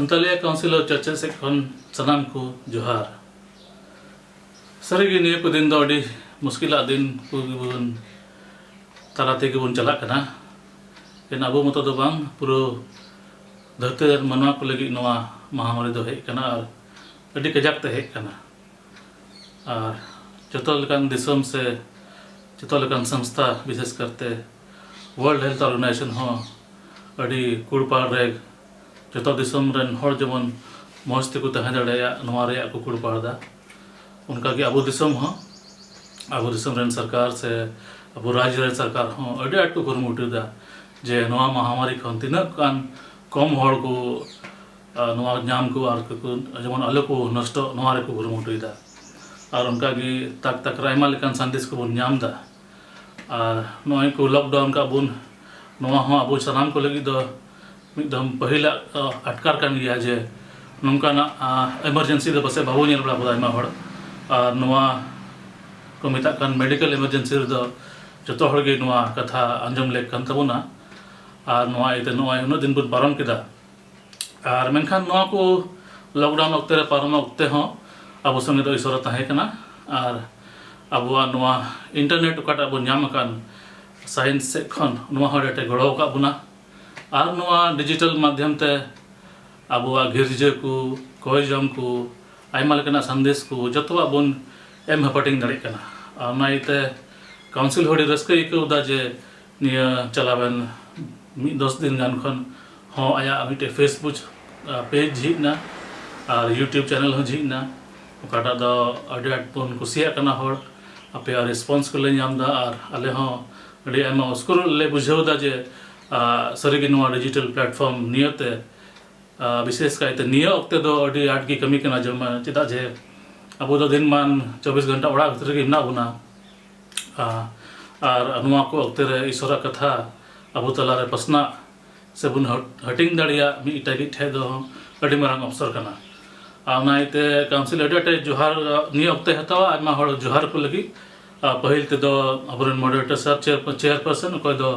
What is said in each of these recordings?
संतालिया council और चर्चा से सनाम को जोहार सरी निये को दिन दो अड़ी मुश्किल दिन को तलाते के बन चला करना इन अब मत दो बांग पूरा धरती मनवा को लगी नवा महामारी दो हेक करना और अड़ी कजाक ते हेक करना और जतो लेकान दिसम से जतो लेकान संस्था विशेष करते वर्ल्ड हेल्थ ऑर्गेनाइजेशन हो अड़ी कुड़पाड़ रे जतो दिसम रन हर जमन मौज ते को तहन दड़ेया नवा रे को कुड़पाड़ दा उनका कि अबो दिसम हो अबो दिसम रन सरकार से अबो राज्य रे सरकार हो अड़ी आट को कुरमुटु दा जे नवा महामारी खन तिना कान कम हर को नवा नाम को आर को जमन अले को नष्ट नवा रे को कुरमुटु दा और उनका कि तक तक रायमा लेकान संदेश को बन नाम दा और नोय को लॉकडाउन का बुन नवा हो अबो सनाम को लगी दो मिदम पहिला अटकार कान गया जे नोंकाना इमरजेंसी दो बसे बाबू नेल बड़ा बदाय मा हड़ और नवा को मिता कान मेडिकल इमरजेंसी दो जतो हड़ गे नवा कथा अंजम लेक कान तबुना और नवा इते नवा उन दिन बुन पारम किदा और मेनखान नवा को लॉकडाउन वक्त रे पारम वक्त हो अबो संगे दो इसरा ताहे कना और अबो नवा इंटरनेट काटा बो नाम कान साइंस से खन नवा हड़े गड़ो का बुना और नवा डिजिटल माध्यम ते अबो गिरजे को कोय जम को आयमा लेकना संदेश को जतवा बन एम हपटिंग दड़े कना और नाइते काउंसिल होड़ी रस्के इकौदा जे निया चलाबन 10 दिन गान खन हो आया मिटे फेसबुक पेज झिना और यूट्यूब चैनल हो झिना ओकाटा दो अडी आट बन कुसिया कना होड़ अपे रिस्पांस को ले नाम दा और अले हो अडी आयमा उसको ले बुझावदा जे सरीगे नवा डिजिटल प्लेटफॉर्म नियते विशेष कायते निय वक्त दो अडी आट की कमी कना जमा चिदा जे अबो दो दिन मान 24 घंटा ओड़ा भीतर गे ना बुना और नवा को वक्त रे ईश्वर कथा अबो तला रे पसना से बुन हटिंग दड़िया मी इटागी ठे दो अडी मारंग अवसर कना आनाइते काउंसिल अडी जोहार निय वक्त हतावा आमा हड़ जोहार को लगी पहिल ते दो अबरन मॉडरेटर सर चेयरपर्सन कोय दो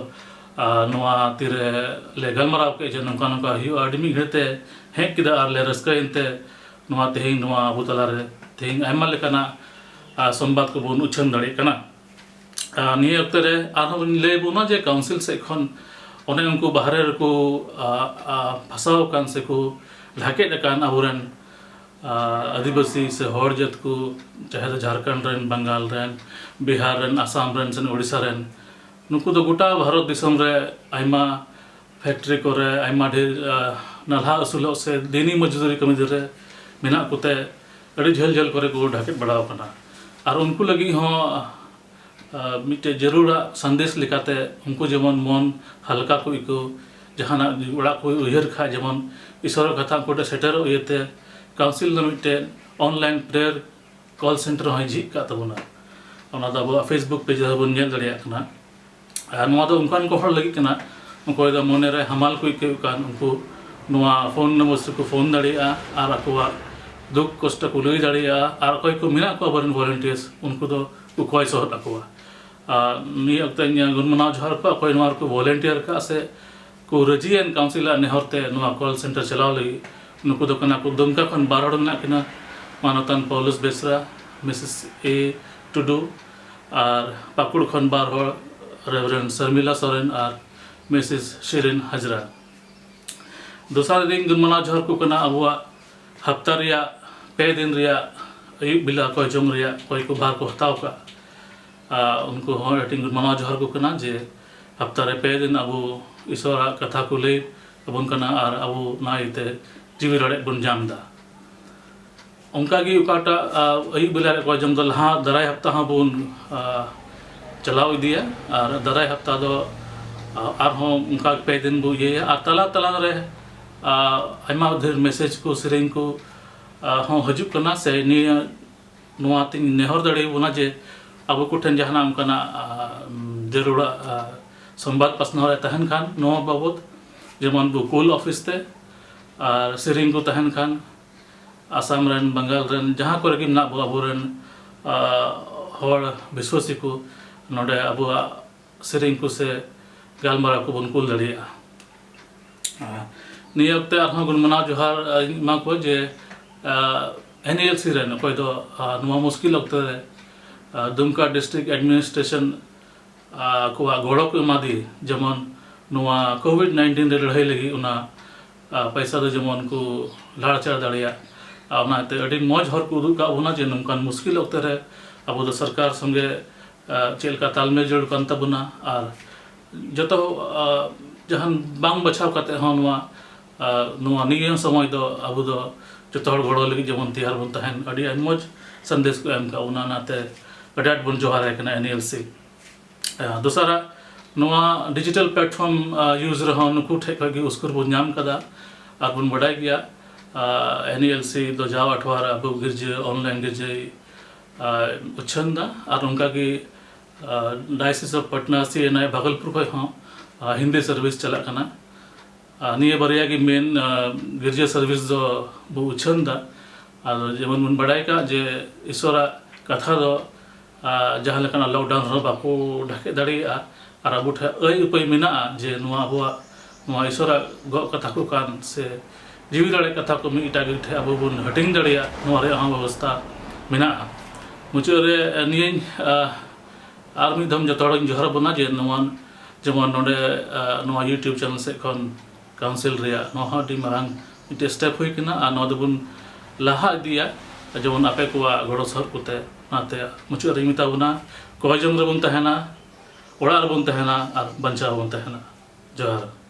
नवा तीरे ले गलमराव के जे नंका नंका हियो आदमी घते हेक किदा आर ले रस्का इनते नवा तेहिं नवा अबो तला रे तेहिं आयमा लेकाना संवाद को बन उछन दड़े कना निये वक्त रे आरो ले बुना जे काउंसिल से खन ओने उनको बाहरे को फसाव कान से को ढाके दकान अबोरन आदिवासी से हर जत को चाहे झारखंड रन बंगाल रन बिहार रन आसाम रन से ओडिशा रन नुकु दो गोटा भारत दिसम रे आयमा फैक्ट्री को रे आयमा ढेर नाल्हा असुल से दिनी मजदूरी कमी रे मेना कुते अड़ी झल झल करे को ढाके बड़ा कना और उनको लगी हो मिटे जरूरा संदेश लिखाते उनको जेमन मन हल्का को इको जहाना उड़ा को उहर खा जेमन ईश्वर कथा को सेटर येते काउंसिल मिटे ऑनलाइन प्रेयर कॉल सेंटर हो झी का तबना ओना दबो फेसबुक पेज बन नेल दड़िया कना और नवा तो उनकान को हर लगी कना उनको दा मोने रे हमाल को इके कान उनको नवा फोन नंबर से को फोन दड़िया और अकवा दुख कष्ट को लई दड़िया और कोई को मिना को बरन वॉलंटियर्स उनको तो कोई सहत अकवा नि अक्ते गुनमना जोहार को कोई नवा को वॉलंटियर का से को रजियन काउंसिल नेहरते नवा कॉल सेंटर चलाव लगी नुको दो कना को दुमका खन बारहड़ ना किना मानतन पौलुस बेसरा मिसेस ए टुडू और पाकुड़ खन बारहड़ रेवरेंड शर्मिला सोरेन और मिसेस शिरिन हजरा दोसर दिन गुनमना जोहार को कना अबुआ हफ्ता रिया पे दिन रिया अयुब बिला कोई जम रिया कोई को बार को हताव का उनको हो रेटिंग गुनमना जोहार को कना जे हफ्ता रे पे दिन अबु ईश्वर कथा को ले अबुन कना और अबु नाइते जीवी रड़े बन जामदा उनका गी उकाटा अयुब बिला रे कोई जम दल हा दराय हफ्ता हा बुन चलाव दिया और दराय हफ्ता दो आरहों उनका पे दिन बो ये और तला तला रे आयमा ढेर मैसेज को सेरेंग को हों हजुक कना से निया नवा तिन नेहर दड़े बुना जे अब को ठन जहाना उनका जरूरा संवाद पसना रे तहन खान नवा बाबत जेमन बो कोल ऑफिस ते और सेरेंग को तहन खान आसाम रन बंगाल रन जहां को रगी ना बो अबोरन हर विश्वासी को नोडे अबुआ सेरेंग को से गालमारा को बन कुल दड़िया निया वक्ते आरहों गुणमना जोहार मा को जे NLC रेन अकोय दो नुआ मुश्किल वक्ते रे दुमका डिस्ट्रिक्ट एडमिनिस्ट्रेशन को गोड़ो को एमादी जेमन नुआ कोविड-19 रे लड़ाई लगी उना पैसा दो जेमन को लाड़चाड़ दाड़िया ते अड़ी मौज हर को उदुग का उना जे नमकान मुश्किल वक्ते रे अब दो सरकार संगे चेलका तालमेल जोड़ कान तबुना और जतो जहां बांग बचाव करते हन नुआ नियम समय दो अब दो जतो हर गोड़ो लगी जेमन तैयार बन तहन अड़ी मौज संदेश को एम का उना नाते अडाट बन जोहार है कना NLC दूसरा नुआ डिजिटल प्लेटफॉर्म यूज रहा नुकु ठे खगी उसकुर बन नाम कदा और बन बड़ाई गया NLC दो जाव अठवार अब गिरजे ऑनलाइन गिरजे उछंदा और उनका की diocese of Patna CNI Bhagalpur को हाँ हिंदी सर्विस चला कना निये बरिया की मेन गिरजे सर्विस दो बो उछंदा और जेमन बन बड़ाई का जे ईश्वरा कथा दो जहाँ लेकना लॉकडाउन हो बाको ढके दाड़िया और अब ठे उपाय मेना जे नुआ हुआ नुआ ईश्वरा गो कथा को कान से जीवी दाड़े कथा को मिटा ठे अब बन हटिंग दाड़िया नुआ रे हाँ व्यवस्था मेना मुचाद रे निये और मिद धम जतो हड़ जोहार बना जे नुआ जेमन नोडे नुआ यूट्यूब चैनल से खन काउंसिल रिया नुआ डी मांग मिटे स्टेप हुई कना और नुआ दबन लाहा दिया जेमन आपे को गड़ो सहर कोते नाते मुचाद रे मिता बना कोय जंग रे बन तहना ओड़ा रे बन तहना और बंचा बन तहना जोहार।